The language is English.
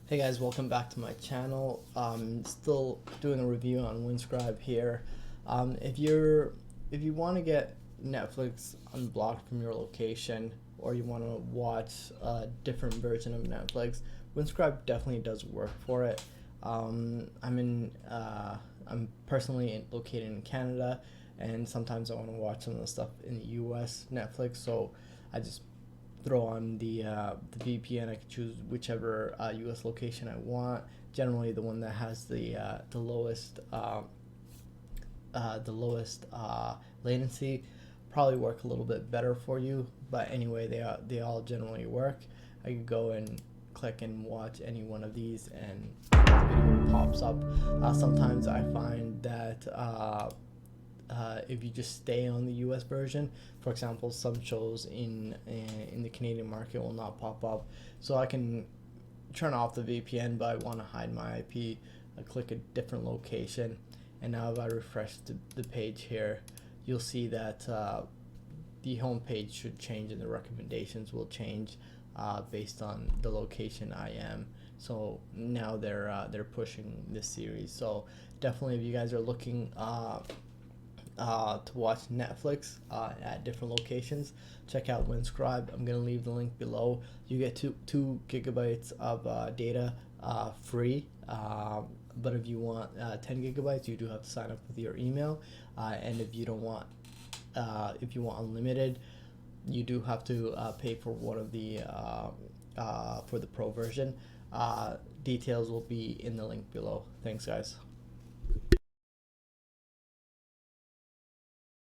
Hey guys, welcome back to my channel. Still doing a review on Windscribe here. If you want to get Netflix unblocked from your location, or you want to watch a different version of Netflix, Windscribe definitely does work for it. I'm personally located in Canada, and sometimes I want to watch some of the stuff in the U.S. Netflix, so I just throw on the VPN. I can choose whichever US location I want. Generally, the one that has the lowest latency probably work a little bit better for you. But anyway, they all generally work. I could go and click and watch any one of these, and the video pops up. Sometimes I find that if you just stay on the US version, for example, some shows in the Canadian market will not pop up. So I can turn off the VPN, but I want to hide my IP. I click a different location, and now if I refresh the page here, you'll see that the home page should change and the recommendations will change based on the location I am. So now they're pushing this series. So definitely, if you guys are looking to watch Netflix at different locations, check out Windscribe. I'm gonna leave the link below. You get two gigabytes of data free, but if you want 10 gigabytes, you do have to sign up with your email. And if you don't want, if you want unlimited, you do have to pay for one of the for the pro version. Details will be in the link below. Thanks, guys.